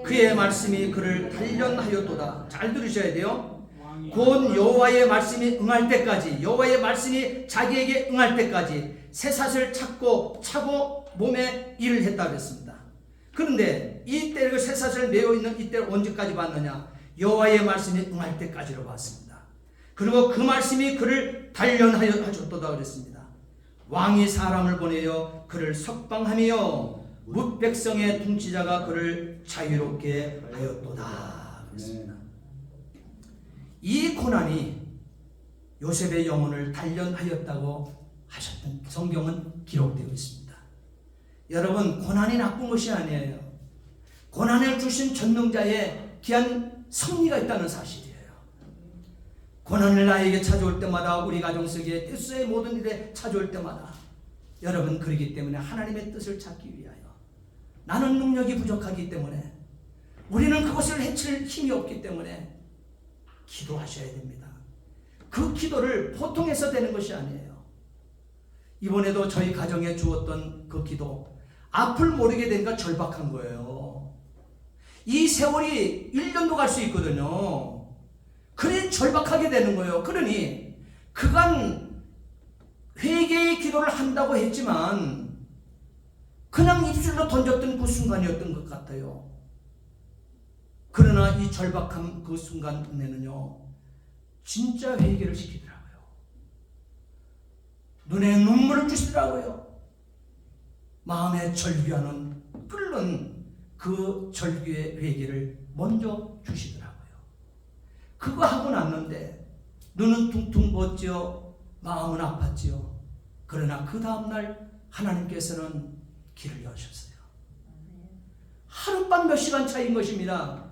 그의 말씀이 그를 단련하였도다. 잘 들으셔야 돼요. 구원 여호와의 말씀이 응할 때까지, 여호와의 말씀이 자기에게 응할 때까지 쇠사슬 차고 몸에 일을 했다 그랬습니다. 그런데 이때 그 쇠사슬 매어 있는 이때를 언제까지 봤느냐? 여호와의 말씀이 응할 때까지로 봤습니다. 그리고 그 말씀이 그를 단련하였도다 그랬습니다. 왕이 사람을 보내어 그를 석방하며 뭇백성의 통치자가 그를 자유롭게 하였도다 그랬습니다. 이 고난이 요셉의 영혼을 단련하였다고 하셨던 성경은 기록되어 있습니다. 여러분 고난이 나쁜 것이 아니에요. 고난을 주신 전능자의 귀한 섭리가 있다는 사실이에요. 고난을 나에게 찾아올 때마다 우리 가정 속에 뜻의 모든 일에 찾아올 때마다 여러분 그러기 때문에 하나님의 뜻을 찾기 위하여 나는 능력이 부족하기 때문에 우리는 그것을 해칠 힘이 없기 때문에 기도하셔야 됩니다. 그 기도를 보통해서 되는 것이 아니에요. 이번에도 저희 가정에 주었던 그 기도 앞을 모르게 되니까 절박한 거예요. 이 세월이 1년도 갈 수 있거든요. 그래 절박하게 되는 거예요. 그러니 그간 회개의 기도를 한다고 했지만 그냥 입술로 던졌던 그 순간이었던 것 같아요. 그러나 이 절박한 그 순간에는요 진짜 회개를 시키더라고요. 눈에 눈물을 주시더라고요. 마음에 절규하는 끓는 그 절규의 회개를 먼저 주시더라고요. 그거 하고 났는데 눈은 퉁퉁 부었지요. 마음은 아팠지요. 그러나 그 다음날 하나님께서는 길을 여셨어요. 하룻밤 몇 시간 차이인 것입니다.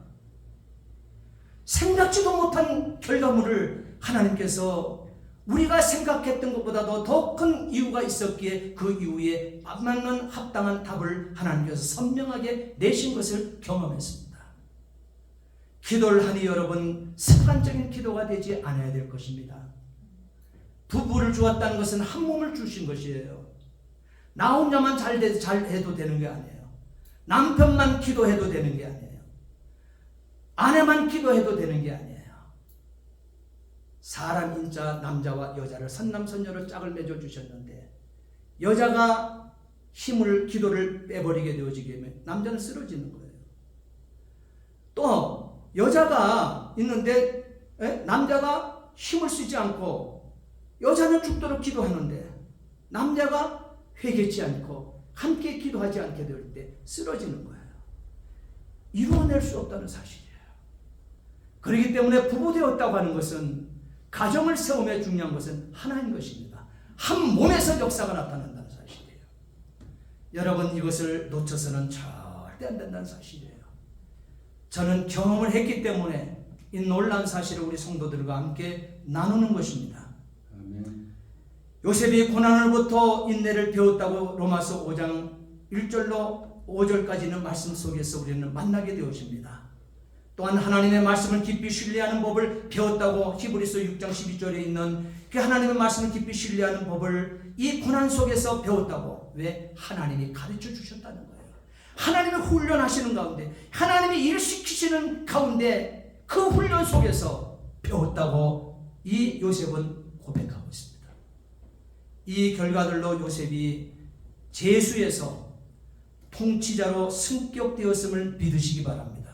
생각지도 못한 결과물을 하나님께서 우리가 생각했던 것보다도 더 큰 이유가 있었기에 그 이유에 맞는 합당한 답을 하나님께서 선명하게 내신 것을 경험했습니다. 기도를 하니 여러분 습관적인 기도가 되지 않아야 될 것입니다. 부부를 주었다는 것은 한 몸을 주신 것이에요. 나 혼자만 잘 해도 되는 게 아니에요. 남편만 기도해도 되는 게 아니에요. 아내만 기도해도 되는 게 아니에요. 사람 인자 남자와 여자를 선남선녀로 짝을 맺어 주셨는데 여자가 기도를 빼버리게 되어지게 되면 남자는 쓰러지는 거예요. 또 여자가 있는데 남자가 힘을 쓰지 않고 여자는 죽도록 기도하는데 남자가 회개치 않고 함께 기도하지 않게 될 때 쓰러지는 거예요. 이루어낼 수 없다는 사실이에요. 그렇기 때문에 부부되었다고 하는 것은 가정을 세우며 중요한 것은 하나인 것입니다. 한 몸에서 역사가 나타난다는 사실이에요. 여러분 이것을 놓쳐서는 절대 안 된다는 사실이에요. 저는 경험을 했기 때문에 이 놀라운 사실을 우리 성도들과 함께 나누는 것입니다. 아멘. 요셉이 고난으로부터 인내를 배웠다고 로마서 5장 1절로 5절까지는 말씀 속에서 우리는 만나게 되었습니다. 또한 하나님의 말씀을 깊이 신뢰하는 법을 배웠다고 히브리서 6장 12절에 있는 그 하나님의 말씀을 깊이 신뢰하는 법을 이 고난 속에서 배웠다고. 왜? 하나님이 가르쳐 주셨다는 거예요. 하나님이 훈련하시는 가운데, 하나님이 일을 시키시는 가운데 그 훈련 속에서 배웠다고 이 요셉은 고백하고 있습니다. 이 결과들로 요셉이 제수에서 통치자로 승격되었음을 믿으시기 바랍니다.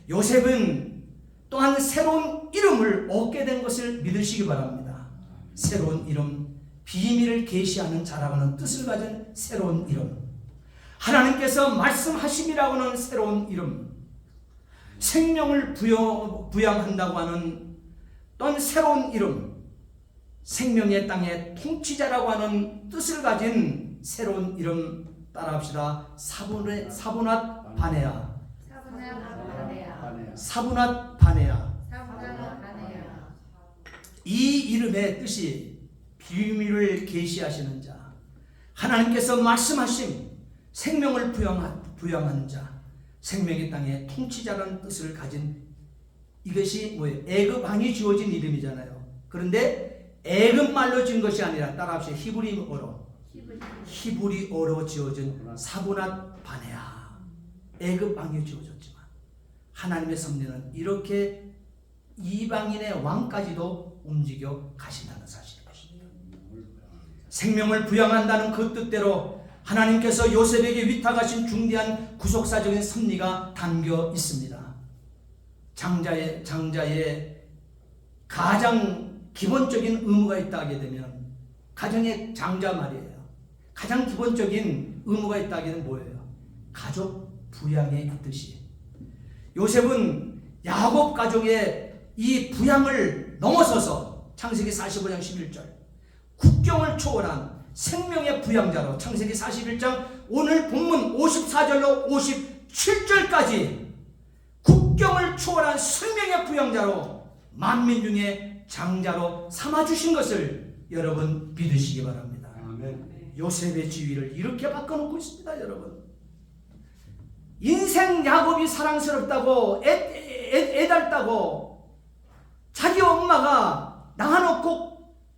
요셉은 또한 새로운 이름을 얻게 된 것을 믿으시기 바랍니다. 새로운 이름, 비밀을 계시하는 자라고 하는 뜻을 가진 새로운 이름, 하나님께서 말씀하심이라고 하는 새로운 이름, 생명을 부양한다고 하는 또한 새로운 이름, 생명의 땅의 통치자라고 하는 뜻을 가진 새로운 이름, 따라합시다. 사브낫 바네아. 사브낫 바네아. 이 이름의 뜻이 비밀을 계시하시는 자, 하나님께서 말씀하심, 생명을 부양하는 자, 생명의 땅의 통치자라는 뜻을 가진, 이것이 뭐예요? 애굽 왕이 지어진 이름이잖아요. 그런데 애굽 말로 지은 것이 아니라, 따라합시다. 히브리어로 지어진 사브낫 바네아. 애굽 왕이 지어졌지만 하나님의 섭리는 이렇게 이방인의 왕까지도 움직여 가신다는 사실인 것입니다. 생명을 부양한다는 그 뜻대로 하나님께서 요셉에게 위탁하신 중대한 구속사적인 섭리가 담겨 있습니다. 장자의 가장 기본적인 의무가 있다 하게 되면, 가정의 장자 말이에요. 가장 기본적인 의무가 있다 하게 되면 뭐예요? 가족 부양에 있듯이 요셉은 야곱 가족의 이 부양을 넘어서서 창세기 45장 11절 국경을 초월한 생명의 부양자로, 창세기 41장 오늘 본문 54절로 57절까지 국경을 초월한 생명의 부양자로 만민 중에 장자로 삼아주신 것을 여러분 믿으시기 바랍니다. 아멘. 요셉의 지위를 이렇게 바꿔놓고 있습니다. 여러분, 인생 야곱이 사랑스럽다고 애달다고 자기 엄마가 낳아놓고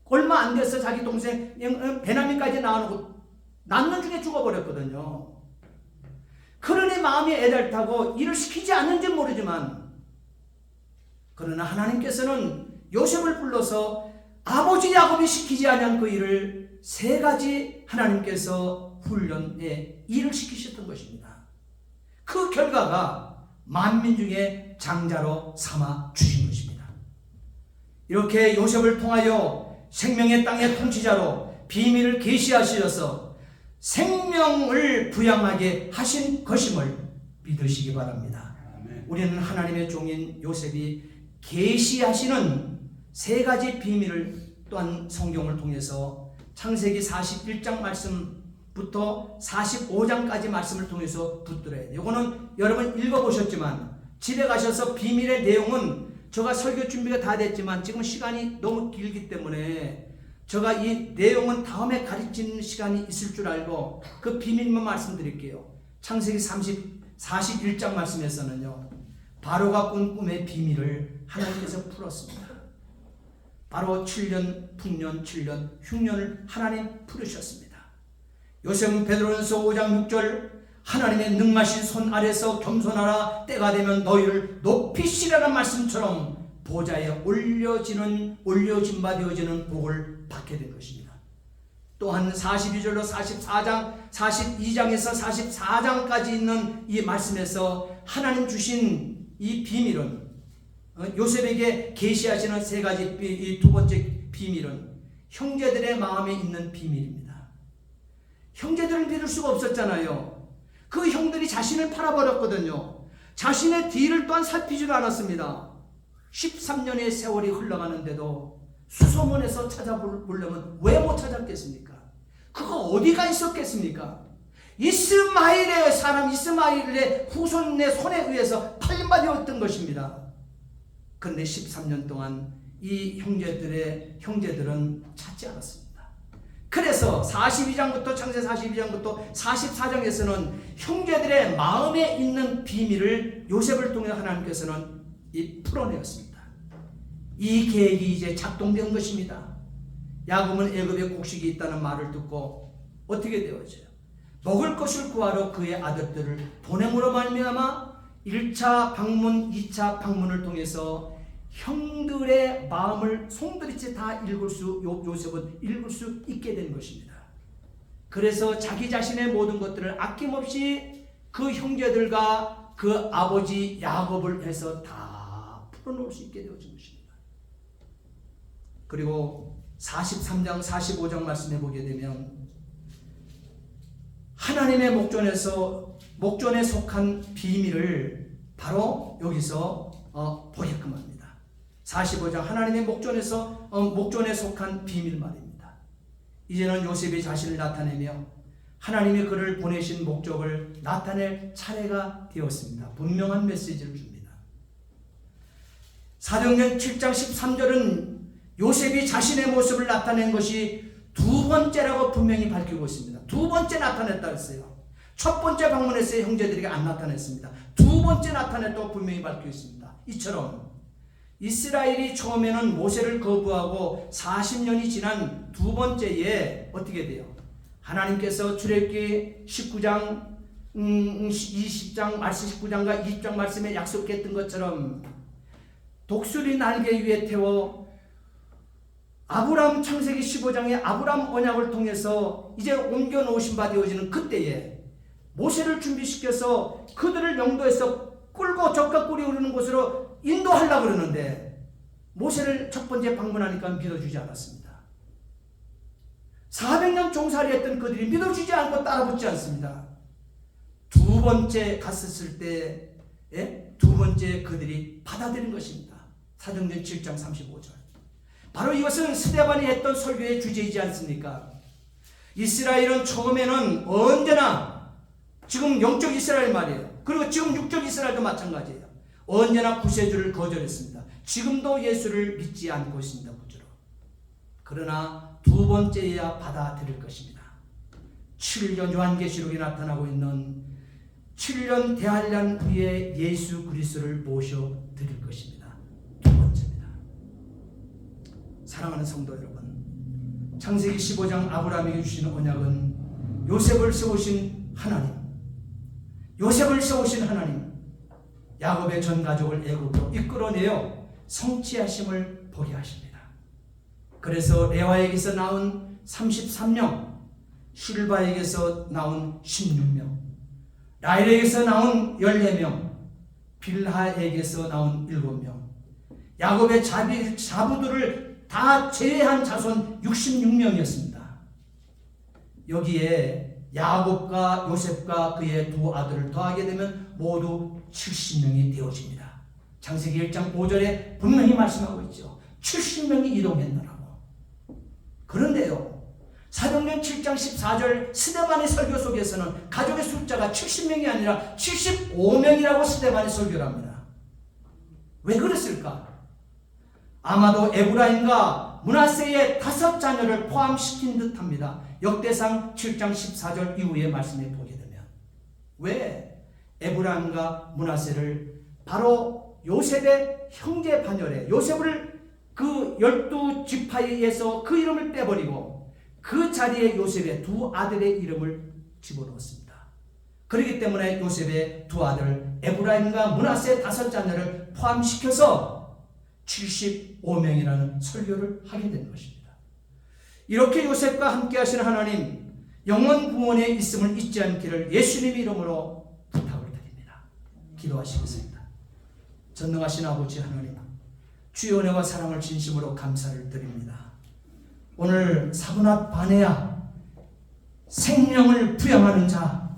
얼마 안 돼서 자기 동생 베냐민까지 낳아놓고 낳는 중에 죽어버렸거든요. 그러니 마음이 애달다고 일을 시키지 않는지 모르지만, 그러나 하나님께서는 요셉을 불러서 아버지 야곱이 시키지 않은 그 일을 세 가지 하나님께서 훈련에 일을 시키셨던 것입니다. 그 결과가 만민 중에 장자로 삼아 주신 것입니다. 이렇게 요셉을 통하여 생명의 땅의 통치자로 비밀을 계시하셔서 생명을 부양하게 하신 것임을 믿으시기 바랍니다. 우리는 하나님의 종인 요셉이 계시하시는 세 가지 비밀을 또한 성경을 통해서 창세기 41장 말씀부터 45장까지 말씀을 통해서 붙들어야 돼요. 이거는 여러분 읽어보셨지만 집에 가셔서 비밀의 내용은, 제가 설교 준비가 다 됐지만 지금 시간이 너무 길기 때문에 제가 이 내용은 다음에 가르치는 시간이 있을 줄 알고 그 비밀만 말씀드릴게요. 창세기 41장 말씀에서는요, 바로가 꾼 꿈의 비밀을 하나님께서 풀었습니다. 바로 7년, 풍년, 7년, 흉년을 하나님 풀으셨습니다. 요셉은 베드로전서 5장 6절 하나님의 능하신 손 아래서 겸손하라, 때가 되면 너희를 높이시라는 말씀처럼 보좌에 올려진 바 되어지는 복을 받게 된 것입니다. 또한 42절로 42장에서 44장까지 있는 이 말씀에서 하나님 주신 이 비밀은, 요셉에게 계시하시는 세 가지 이 두 번째 비밀은 형제들의 마음에 있는 비밀입니다. 형제들을 믿을 수가 없었잖아요. 그 형들이 자신을 팔아버렸거든요. 자신의 뒤를 또한 살피지도 않았습니다. 13년의 세월이 흘러가는데도 수소문에서 찾아보려면 왜 못 찾았겠습니까? 그거 어디가 있었겠습니까? 이스마엘의 후손의 손에 의해서 팔림바 되었던 것입니다. 그런데 13년 동안 이 형제들은 찾지 않았습니다. 그래서 42장부터 창세기 42장부터 44장에서는 형제들의 마음에 있는 비밀을 요셉을 통해 하나님께서는 풀어내었습니다. 이 계획이 이제 작동된 것입니다. 야곱은 애굽에 곡식이 있다는 말을 듣고 어떻게 되어져요? 먹을 것을 구하러 그의 아들들을 보냄으로 말미암아 1차 방문, 2차 방문을 통해서 형들의 마음을 송두리째 다 요셉은 읽을 수 있게 된 것입니다. 그래서 자기 자신의 모든 것들을 아낌없이 그 형제들과 그 아버지 야곱을 해서 다 풀어놓을 수 있게 되어진 것입니다. 그리고 43장, 45장 말씀해 보게 되면 하나님의 목전에 속한 비밀을 바로 여기서 보게끔 합니다. 45장 하나님의 목전에 속한 비밀 말입니다. 이제는 요셉이 자신을 나타내며 하나님이 그를 보내신 목적을 나타낼 차례가 되었습니다. 분명한 메시지를 줍니다. 사도행전 7장 13절은 요셉이 자신의 모습을 나타낸 것이 두 번째라고 분명히 밝히고 있습니다. 두 번째 나타냈다 했어요. 첫 번째 방문했어요. 형제들에게 안 나타냈습니다. 두 번째 나타냈다고 분명히 밝히고 있습니다. 이처럼 이스라엘이 처음에는 모세를 거부하고 40년이 지난 두 번째에 어떻게 돼요? 하나님께서 출애굽기 19장 20장 말씀 19장과 20장 말씀에 약속했던 것처럼 독수리 날개 위에 태워 아브람 창세기 15장의 아브람 언약을 통해서 이제 옮겨 놓으신 바 되어지는 그때에 모세를 준비시켜서 그들을 명도에서 끌고 적과 꿀이 흐르는 곳으로 인도하려고 그러는데 모세를 첫 번째 방문하니까 믿어주지 않았습니다. 400년 종살이 했던 그들이 믿어주지 않고 따라붙지 않습니다. 두 번째 갔었을 때 두 번째 그들이 받아들인 것입니다. 사도행전 7장 35절. 바로 이것은 스데반이 했던 설교의 주제이지 않습니까? 이스라엘은 처음에는 언제나 지금 영적 이스라엘 말이에요. 그리고 지금 육적 이스라엘도 마찬가지예요. 언제나 구세주를 거절했습니다. 지금도 예수를 믿지 않고 있습니다. 구주로. 그러나 두 번째야 받아들일 것입니다. 7년 요한계시록에 나타나고 있는 7년 대환란 후에 예수 그리스도를 모셔드릴 것입니다. 두 번째입니다. 사랑하는 성도 여러분, 창세기 15장 아브라함에게 주시는 언약은 요셉을 세우신 하나님, 야곱의 전 가족을 애굽으로 이끌어내어 성취하심을 보게 하십니다. 그래서 레와에게서 나온 33명, 실바에게서 나온 16명, 라헬에게서 나온 14명, 빌하에게서 나온 7명, 야곱의 자부들을 다 제외한 자손 66명이었습니다. 여기에 야곱과 요셉과 그의 두 아들을 더하게 되면 모두 70명이 되어집니다. 창세기 1장 5절에 분명히 말씀하고 있죠. 70명이 이동했느라고. 그런데요, 사도행전 7장 14절 스데반의 설교 속에서는 가족의 숫자가 70명이 아니라 75명이라고 스데반의 설교를 합니다. 왜 그랬을까? 아마도 에브라임과 므낫세의 5 자녀를 포함시킨 듯합니다. 역대상 7장 14절 이후의 말씀에 보게 되면 왜 에브라임과 므낫세를 바로 요셉의 형제 반열에 요셉을 그 12지파에서 그 이름을 빼버리고 그 자리에 요셉의 두 아들의 이름을 집어넣었습니다. 그렇기 때문에 요셉의 두 아들 에브라임과 므낫세의 5 자녀를 포함시켜서 75명이라는 설교를 하게 된 것입니다. 이렇게 요셉과 함께 하시는 하나님, 영원 구원에 있음을 잊지 않기를 예수님 이름으로 부탁을 드립니다. 기도하시겠습니다. 전능하신 아버지 하나님, 주의 은혜와 사랑을 진심으로 감사를 드립니다. 오늘 사분합 바네아 생명을 부양하는 자,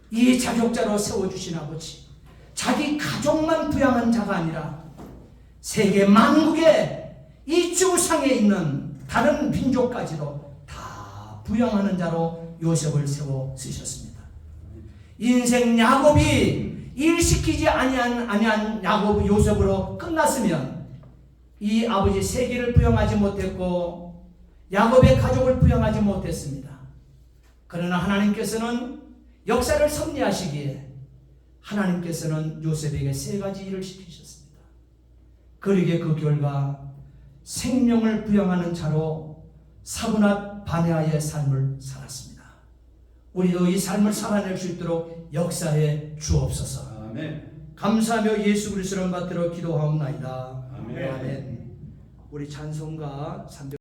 이 자격자로 세워주신 아버지, 자기 가족만 부양한 자가 아니라 세계 만국에 이 지구상에 있는 다른 민족까지도 다 부양하는 자로 요셉을 세워 쓰셨습니다. 인생 야곱이 일시키지 아니한 야곱 요셉으로 끝났으면 이 아버지 세계를 부양하지 못했고 야곱의 가족을 부양하지 못했습니다. 그러나 하나님께서는 역사를 섭리하시기에 하나님께서는 요셉에게 세 가지 일을 시키셨습니다. 그러기에 그 결과 생명을 부양하는 자로 사분한 바네아의 삶을 살았습니다. 우리도 이 삶을 살아낼 수 있도록 역사해 주옵소서. 아멘. 감사하며 예수 그리스도를 받들어 기도하옵나이다. 아멘. 아멘. 우리 찬송가 300